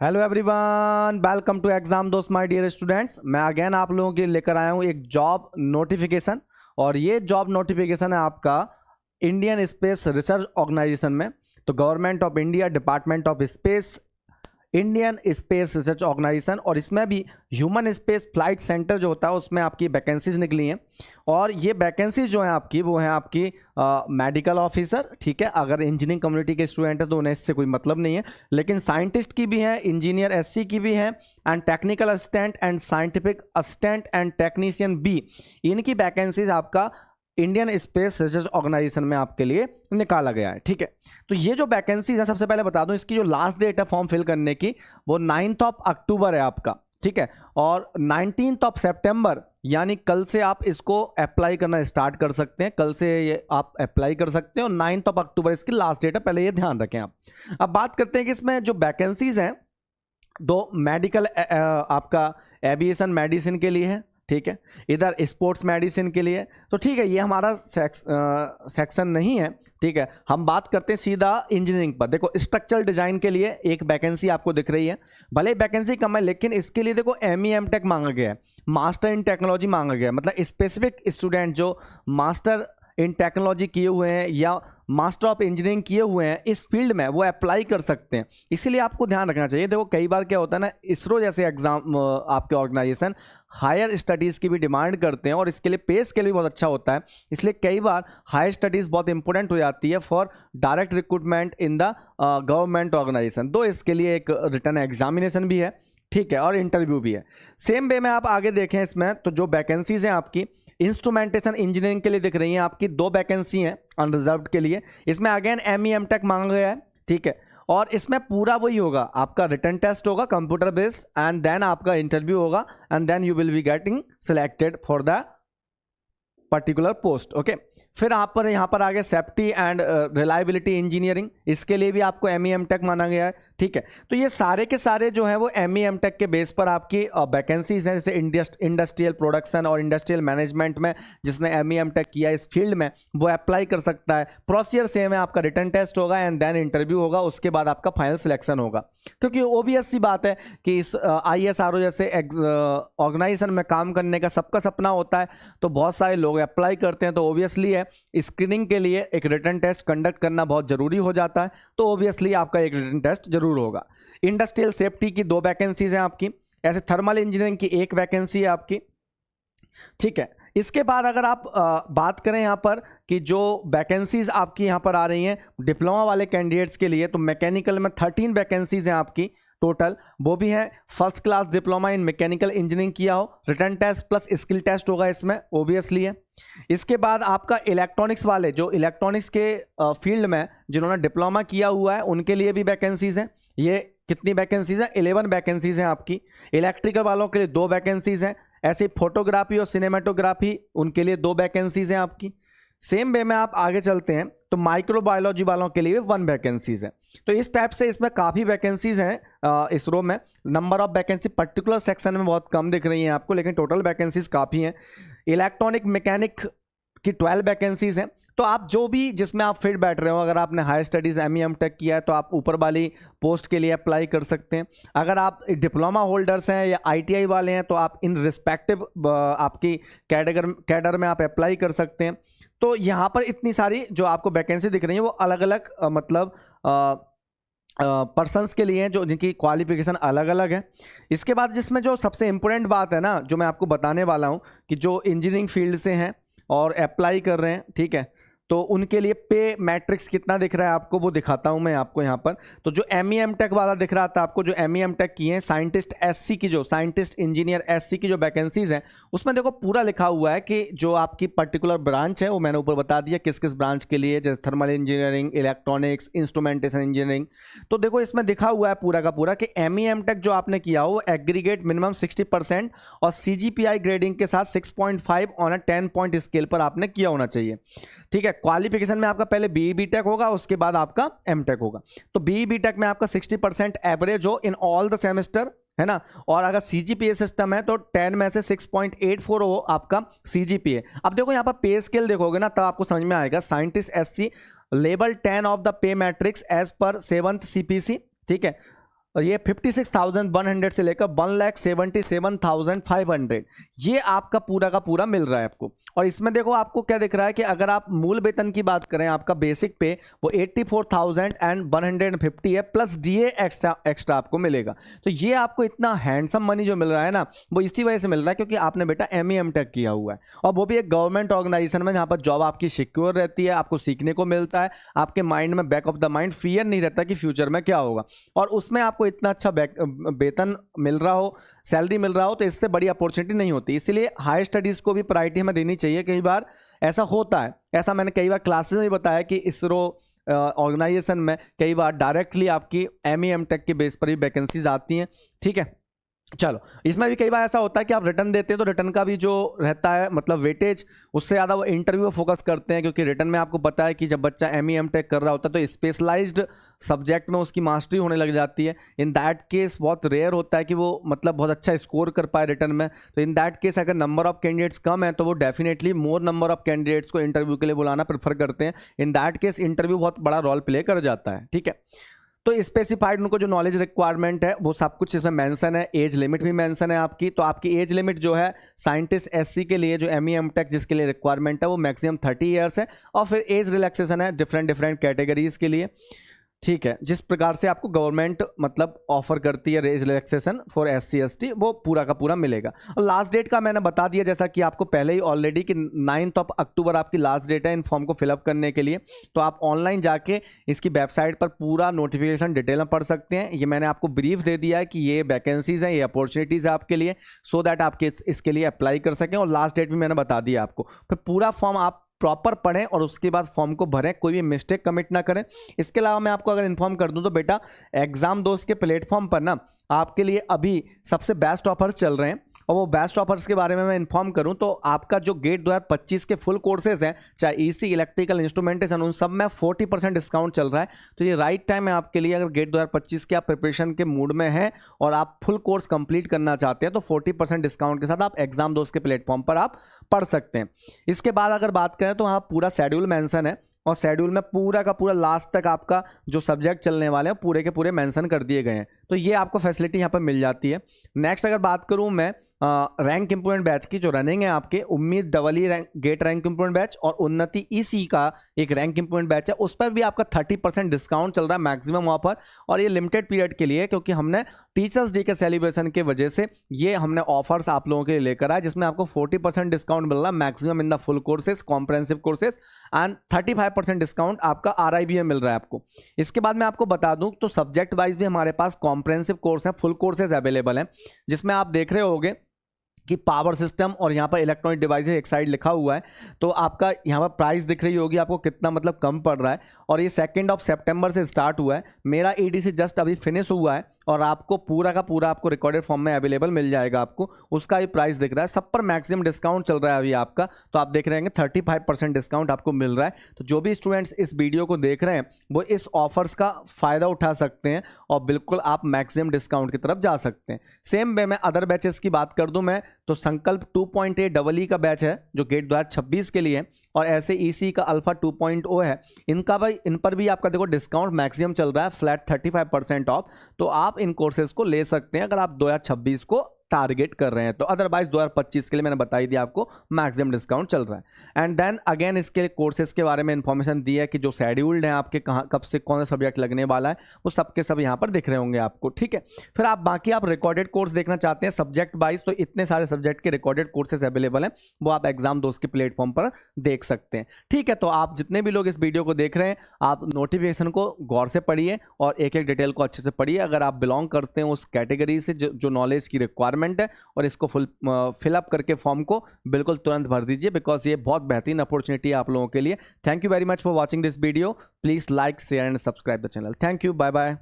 Hello everyone, welcome to exam Dost my dear students. मैं again आप लोगों के लिए लेकर आया हूँ एक जॉब नोटिफिकेशन। और ये जॉब नोटिफिकेशन है आपका इंडियन स्पेस रिसर्च ऑर्गेनाइजेशन में। तो government of India, department of space, Indian space research organization, और इसमें भी ह्यूमन स्पेस फ्लाइट सेंटर जो होता है उसमें आपकी वैकेंसीज निकली हैं। और ये वैकेंसीज जो है आपकी वो है आपकी मेडिकल ऑफिसर, ठीक है। अगर इंजीनियरिंग कम्युनिटी के स्टूडेंट हैं तो उन्हें इससे कोई मतलब नहीं है, लेकिन साइंटिस्ट की भी है, इंजीनियर एससी की भी है, and technical assistant and scientific assistant and technician B, इनकी वैकेंसीज आपका इंडियन स्पेस रिसर्च ऑर्गेनाइजेशन में आपके लिए निकाला गया है, ठीक है। तो ये जो वैकेंसीज है, सबसे पहले बता दूं इसकी जो लास्ट डेट है फॉर्म फिल करने की वो 9 अक्टूबर है आपका, ठीक है। और 19 सितंबर यानी कल से आप इसको अप्लाई करना स्टार्ट कर सकते हैं। कल से ये आप अप्लाई कर सकते हैं और 9 अक्टूबर इसकी लास्ट डेट है, पहले ये ध्यान रखें आप। अब बात करते हैं कि इसमें जो वैकेंसीज हैं, दो मेडिकल आपका एविएशन मेडिसिन के लिए है, ठीक है। इधर स्पोर्ट्स मेडिसिन के लिए, तो ठीक है, ये हमारा सेक्शन नहीं है, ठीक है। हम बात करते हैं सीधा इंजीनियरिंग पर। देखो स्ट्रक्चरल डिजाइन के लिए एक वैकेंसी आपको दिख रही है, भले वैकेंसी कम है लेकिन इसके लिए देखो एम टेक मांगा गया है, मास्टर इन टेक्नोलॉजी मांगा गया है। मतलब स्पेसिफिक स्टूडेंट जो मास्टर इन टेक्नोलॉजी किए हुए हैं या मास्टर ऑफ इंजीनियरिंग किए हुए हैं इस फील्ड में, वो अप्लाई कर सकते हैं। इसीलिए आपको ध्यान रखना चाहिए। देखो कई बार क्या होता है ना, इसरो जैसे एग्जाम आपके ऑर्गेनाइजेशन हायर स्टडीज़ की भी डिमांड करते हैं और इसके लिए पे स्केल भी बहुत अच्छा होता है। इसलिए कई बार हायर स्टडीज़ बहुत इंपॉर्टेंट हो जाती है for direct recruitment in the government organization. तो इसके लिए एक रिटर्न एग्जामिनेशन भी है, ठीक है, और इंटरव्यू भी है। सेम वे में आप आगे देखें इसमें, तो जो वैकेंसीज हैं आपकी इंस्ट्रूमेंटेशन इंजीनियरिंग के लिए दिख रही हैं आपकी, 2 वैकेंसी हैं अनरिजर्व्ड के लिए। इसमें अगेन एम टेक मांगा गया है, ठीक है। और इसमें पूरा वही होगा, आपका रिटन टेस्ट होगा कंप्यूटर बेस्ड, एंड देन आपका इंटरव्यू होगा, and then you will be getting selected for the particular post, okay. फिर यहाँ पर आगे सेफ्टी एंड रिलायबिलिटी इंजीनियरिंग, इसके लिए भी आपको एम टेक माना गया है, ठीक है। तो ये सारे के सारे जो है वो एम टेक के बेस पर आपकी वैकेंसीज हैं। जैसे इंडस्ट्रियल प्रोडक्शन और इंडस्ट्रियल मैनेजमेंट में जिसने एम टेक किया इस फील्ड में वो अप्लाई कर सकता है। प्रोसीजर सेम है, आपका रिटन टेस्ट होगा एंड देन इंटरव्यू होगा, उसके बाद आपका फाइनल सिलेक्शन होगा। क्योंकि ओबियस सी बात है कि इस ISRO जैसे ऑर्गेनाइजेशन में काम करने का सबका सपना होता है, तो बहुत सारे लोग अप्लाई करते हैं। तो ओबियसली है स्क्रीनिंग के लिए एक रिटन टेस्ट कंडक्ट करना बहुत जरूरी हो जाता है, तो ओबियसली आपका एक रिटन टेस्ट जरूर होगा। इंडस्ट्रियल सेफ्टी की 2 वैकेंसीज हैं आपकी, ऐसे थर्मल इंजीनियरिंग की 1 वैकेंसी है आपकी, ठीक है। इसके बाद अगर आप बात करें यहाँ पर कि जो वैकेंसीज आपकी यहाँ पर आ रही हैं डिप्लोमा वाले कैंडिडेट्स के लिए, तो मैकेनिकल में 13 वैकेंसीज हैं आपकी टोटल, वो भी है first class diploma in mechanical engineering किया हो, written test plus skill test होगा इसमें, ओबियसली है। इसके बाद आपका इलेक्ट्रॉनिक्स वाले, जो इलेक्ट्रॉनिक्स के फील्ड में जिन्होंने डिप्लोमा किया हुआ है उनके लिए भी वैकेंसीज हैं। ये कितनी वैकेंसीज हैं? 11 वैकेंसीज हैं आपकी। इलेक्ट्रिकल वालों के लिए 2 वैकेंसीज हैं। ऐसे फोटोग्राफी और सिनेमेटोग्राफी उनके लिए 2 वैकेंसीज हैं आपकी। सेम वे में आप आगे चलते हैं तो माइक्रोबायोलॉजी वालों के लिए 1 वैकेंसीज है। तो इस टाइप से इसमें काफ़ी वैकेंसीज हैं इसरो में। Number of vacancy particular section में बहुत कम दिख रही हैं आपको, लेकिन टोटल वैकेंसीज काफ़ी हैं। इलेक्ट्रॉनिक मैकेनिक की 12 वैकेंसीज हैं। तो आप जो भी जिसमें आप फिट बैठ रहे हो, अगर आपने हायर स्टडीज़ एम टेक किया है तो आप ऊपर वाली पोस्ट के लिए अप्लाई कर सकते हैं। अगर आप डिप्लोमा होल्डर्स हैं या ITI वाले हैं तो आप इन रिस्पेक्टिव आपकी कैडर में आप अप्लाई कर सकते हैं। तो यहाँ पर इतनी सारी जो आपको वैकेंसी दिख रही है वो अलग अलग मतलब पर्सन्स के लिए हैं, जो जिनकी क्वालिफिकेशन अलग अलग है। इसके बाद जिसमें जो सबसे इम्पोर्टेंट बात है ना, जो मैं आपको बताने वाला हूँ कि जो इंजीनियरिंग फील्ड से हैं और अप्लाई कर रहे हैं, ठीक है, तो उनके लिए पे मैट्रिक्स कितना दिख रहा है आपको वो दिखाता हूं मैं आपको यहाँ पर। तो जो एम टेक वाला दिख रहा था आपको, जो एम टेक किए हैं साइंटिस्ट SC की, जो साइंटिस्ट इंजीनियर SC की जो वैकेंसीज हैं उसमें देखो पूरा लिखा हुआ है कि जो आपकी पर्टिकुलर ब्रांच है वो मैंने ऊपर बता दिया किस किस ब्रांच के लिए, जैसे thermal engineering, electronics, instrumentation engineering. तो देखो इसमें दिखा हुआ है पूरा का पूरा कि एम टेक जो आपने किया हो एग्रीगेट मिनिमम 60% और CGPI ग्रेडिंग के साथ 6.5 ऑन 10 पॉइंट स्केल पर आपने किया होना चाहिए, ठीक है। क्वालिफिकेशन में आपका पहले BE BTech होगा, उसके बाद आपका MTech होगा। तो BE BTech में आपका 60% एवरेज हो इन ऑल द सेमेस्टर, है ना। और अगर CGPA सिस्टम है तो 10 में से 6.84 हो आपका CGPA। अब देखो यहाँ पर पे स्केल देखोगे ना तब आपको समझ में आएगा। Scientist SC level 10 of the pay matrix as पर 7th CPC, ठीक है। ये 56,100 से लेकर 1,77,500 ये आपका पूरा का पूरा मिल रहा है आपको। और इसमें देखो आपको क्या दिख रहा है कि अगर आप मूल वेतन की बात करें, आपका बेसिक पे वो 84,150 है, प्लस डीए एक्स्ट्रा आपको मिलेगा। तो ये आपको इतना हैंडसम मनी जो मिल रहा है ना, वो इसी वजह से मिल रहा है क्योंकि आपने बेटा एमई एमटेक किया हुआ है, और वो भी एक गवर्नमेंट ऑर्गेनाइजेशन में जहाँ पर जॉब आपकी सिक्योर रहती है, आपको सीखने को मिलता है, आपके माइंड में back of the mind fear नहीं रहता कि फ्यूचर में क्या होगा, और उसमें आपको इतना अच्छा वेतन मिल रहा हो, सैलरी मिल रहा हो, तो इससे बड़ी अपॉर्चुनिटी नहीं होती। इसलिए हायर स्टडीज़ को भी प्रायोरिटी हमें देनी चाहिए। कई बार ऐसा होता है, ऐसा मैंने कई बार क्लासेस में बताया कि इसरो ऑर्गेनाइजेशन में कई बार डायरेक्टली आपकी एमई एमटेक के बेस पर भी वैकेंसीज आती हैं। ठीक है, चलो इसमें भी कई बार ऐसा होता है कि आप रिटर्न देते हैं तो रिटर्न का भी जो रहता है मतलब वेटेज, उससे ज़्यादा वो इंटरव्यू फोकस करते हैं, क्योंकि रिटर्न में आपको पता है कि जब बच्चा एमई एमटेक कर रहा होता है तो स्पेशलाइज्ड सब्जेक्ट में उसकी मास्टरी होने लग जाती है। इन दैट केस बहुत रेयर होता है कि वो मतलब बहुत अच्छा स्कोर कर पाए रिटर्न में। तो इन दैट केस अगर नंबर ऑफ कैंडिडेट्स कम है तो वो definitely more number of candidates को इंटरव्यू के लिए बुलाना प्रेफर करते हैं। इन दैट केस इंटरव्यू बहुत बड़ा रोल प्ले कर जाता है। ठीक है, तो स्पेसिफाइड उनको जो नॉलेज रिक्वायरमेंट है वो सब कुछ इसमें मेंशन है। एज लिमिट भी मेंशन है आपकी, तो आपकी एज लिमिट जो है साइंटिस्ट एससी के लिए जो एमई एमटेक जिसके लिए रिक्वायरमेंट है वो मैक्सिमम 30 ईयर्स है, और फिर एज रिलैक्सेशन है डिफरेंट कैटेगरीज के लिए। ठीक है, जिस प्रकार से आपको गवर्नमेंट मतलब ऑफर करती है age relaxation for SC ST, वो पूरा का पूरा मिलेगा। और लास्ट डेट का मैंने बता दिया जैसा कि आपको पहले ही ऑलरेडी कि 9 अक्टूबर आपकी लास्ट डेट है इन फॉर्म को फिलअप करने के लिए। तो आप ऑनलाइन जाके इसकी वेबसाइट पर पूरा नोटिफिकेशन डिटेल में पढ़ सकते हैं। ये मैंने आपको ब्रीफ दे दिया है कि ये वैकेंसीज हैं, ये अपॉर्चुनिटीज़ है आपके लिए, सो दैट आप इसके लिए अप्लाई कर सकें। और लास्ट डेट भी मैंने बता दिया आपको। फिर पूरा फॉर्म आप प्रॉपर पढ़ें और उसके बाद फॉर्म को भरें, कोई भी मिस्टेक कमिट ना करें। इसके अलावा मैं आपको अगर इन्फॉर्म कर दूं तो बेटा एग्जाम दोस्त के प्लेटफॉर्म पर ना आपके लिए अभी सबसे बेस्ट ऑफर्स चल रहे हैं, और वो बेस्ट ऑफर्स के बारे में मैं इन्फॉर्म करूं तो आपका जो गेट 2025 के फुल कोर्सेज हैं, चाहे ईसी इलेक्ट्रिकल इंस्ट्रूमेंटेशन, उन सब में 40% डिस्काउंट चल रहा है। तो ये राइट टाइम है आपके लिए। अगर गेट 2025 के आप प्रिपरेशन के मूड में हैं और आप फुल कोर्स कंप्लीट करना चाहते हैं तो 40% डिस्काउंट के साथ आप एग्जाम दोस्त के प्लेटफॉर्म पर आप पढ़ सकते हैं। इसके बाद अगर बात करें तो वहाँ पूरा शेड्यूल मेंशन है, और शेड्यूल में पूरा का पूरा लास्ट तक आपका जो सब्जेक्ट चलने वाले हैं पूरे के पूरे मेंशन कर दिए गए हैं। तो ये आपको फैसिलिटी यहाँ पर मिल जाती है। नेक्स्ट अगर बात करूँ मैं रैंक इंप्रूवमेंट बैच की, जो रनिंग है आपके उम्मीद double rank GATE rank improvement batch और उन्नति ईसी का एक रैंक इंप्रूवमेंट बैच है, उस पर भी आपका 30% डिस्काउंट चल रहा है मैक्सिमम ऑफर। और ये लिमिटेड पीरियड के लिए, क्योंकि हमने टीचर्स डे के सेलिब्रेशन के वजह से ये हमने ऑफर्स आप लोगों के लिए लेकर आए, जिसमें आपको 40% डिस्काउंट मिल रहा है maximum in the full courses comprehensive courses, and 35% discount आपका आरआईबी में मिल रहा है आपको। इसके बाद मैं आपको बता दूं तो सब्जेक्ट वाइज भी हमारे पास कॉम्प्रहेंसिव कोर्स है, फुल कोर्सेज अवेलेबल हैं, जिसमें आप देख रहे होगे कि पावर सिस्टम और यहाँ पर इलेक्ट्रॉनिक डिवाइसेज एक साइड लिखा हुआ है। तो आपका यहाँ पर प्राइस दिख रही होगी आपको कितना मतलब कम पड़ रहा है, और ये 2 सितंबर से स्टार्ट हुआ है। मेरा ईडीसी जस्ट अभी फिनिश हुआ है, और आपको पूरा का पूरा आपको रिकॉर्डेड फॉर्म में अवेलेबल मिल जाएगा। आपको उसका ही प्राइस दिख रहा है, सब पर मैक्सिमम डिस्काउंट चल रहा है अभी आपका। तो आप देख रहे हैं 35% डिस्काउंट आपको मिल रहा है। तो जो भी स्टूडेंट्स इस वीडियो को देख रहे हैं वो इस ऑफर्स का फ़ायदा उठा सकते हैं, और बिल्कुल आप मैक्सिमम डिस्काउंट की तरफ जा सकते हैं। सेम वे मैं अदर बैचेस की बात कर दूं मैं तो संकल्प 2.8 डबल ई का बैच है जो गेट 2026 के लिए है, और ऐसे ईसी का अल्फा 2.0 है। इनका भाई इन पर भी आपका देखो डिस्काउंट मैक्सिमम चल रहा है, फ्लैट 35% ऑफ। तो आप इन कोर्सेज को ले सकते हैं अगर आप 2026 को टारगेट कर रहे हैं तो। अदरवाइज 2025 के लिए मैंने बताई दी आपको मैक्सिमम डिस्काउंट चल रहा है। एंड देन अगेन इसके कोर्सेज के बारे में इंफॉर्मेशन दी है कि जो शेड्यूल्ड हैं आपके कहाँ कब से कौन सा सब्जेक्ट लगने वाला है, वो सबके सब यहाँ पर दिख रहे होंगे आपको। ठीक है, फिर आप बाकी आप रिकॉर्डेड कोर्स देखना चाहते हैं सब्जेक्ट वाइज, तो इतने सारे सब्जेक्ट के रिकॉर्डेड कोर्सेज अवेलेबल हैं, वो आप एग्जाम दोस्त के प्लेटफॉर्म पर देख सकते हैं। ठीक है, तो आप जितने भी लोग इस वीडियो को देख रहे हैं आप नोटिफिकेशन को गौर से पढ़िए और एक एक डिटेल को अच्छे से पढ़िए। अगर आप बिलोंग करते हैं उस कैटेगरी से जो नॉलेज की रिक्वायरमेंट है, और इसको फिलअप करके फॉर्म को बिल्कुल तुरंत भर दीजिए, बिकॉज ये बहुत बेहतरीन अपॉर्चुनिटी है आप लोगों के लिए। Thank you very much for watching this video. Please like share and subscribe the channel. Thank you, bye bye.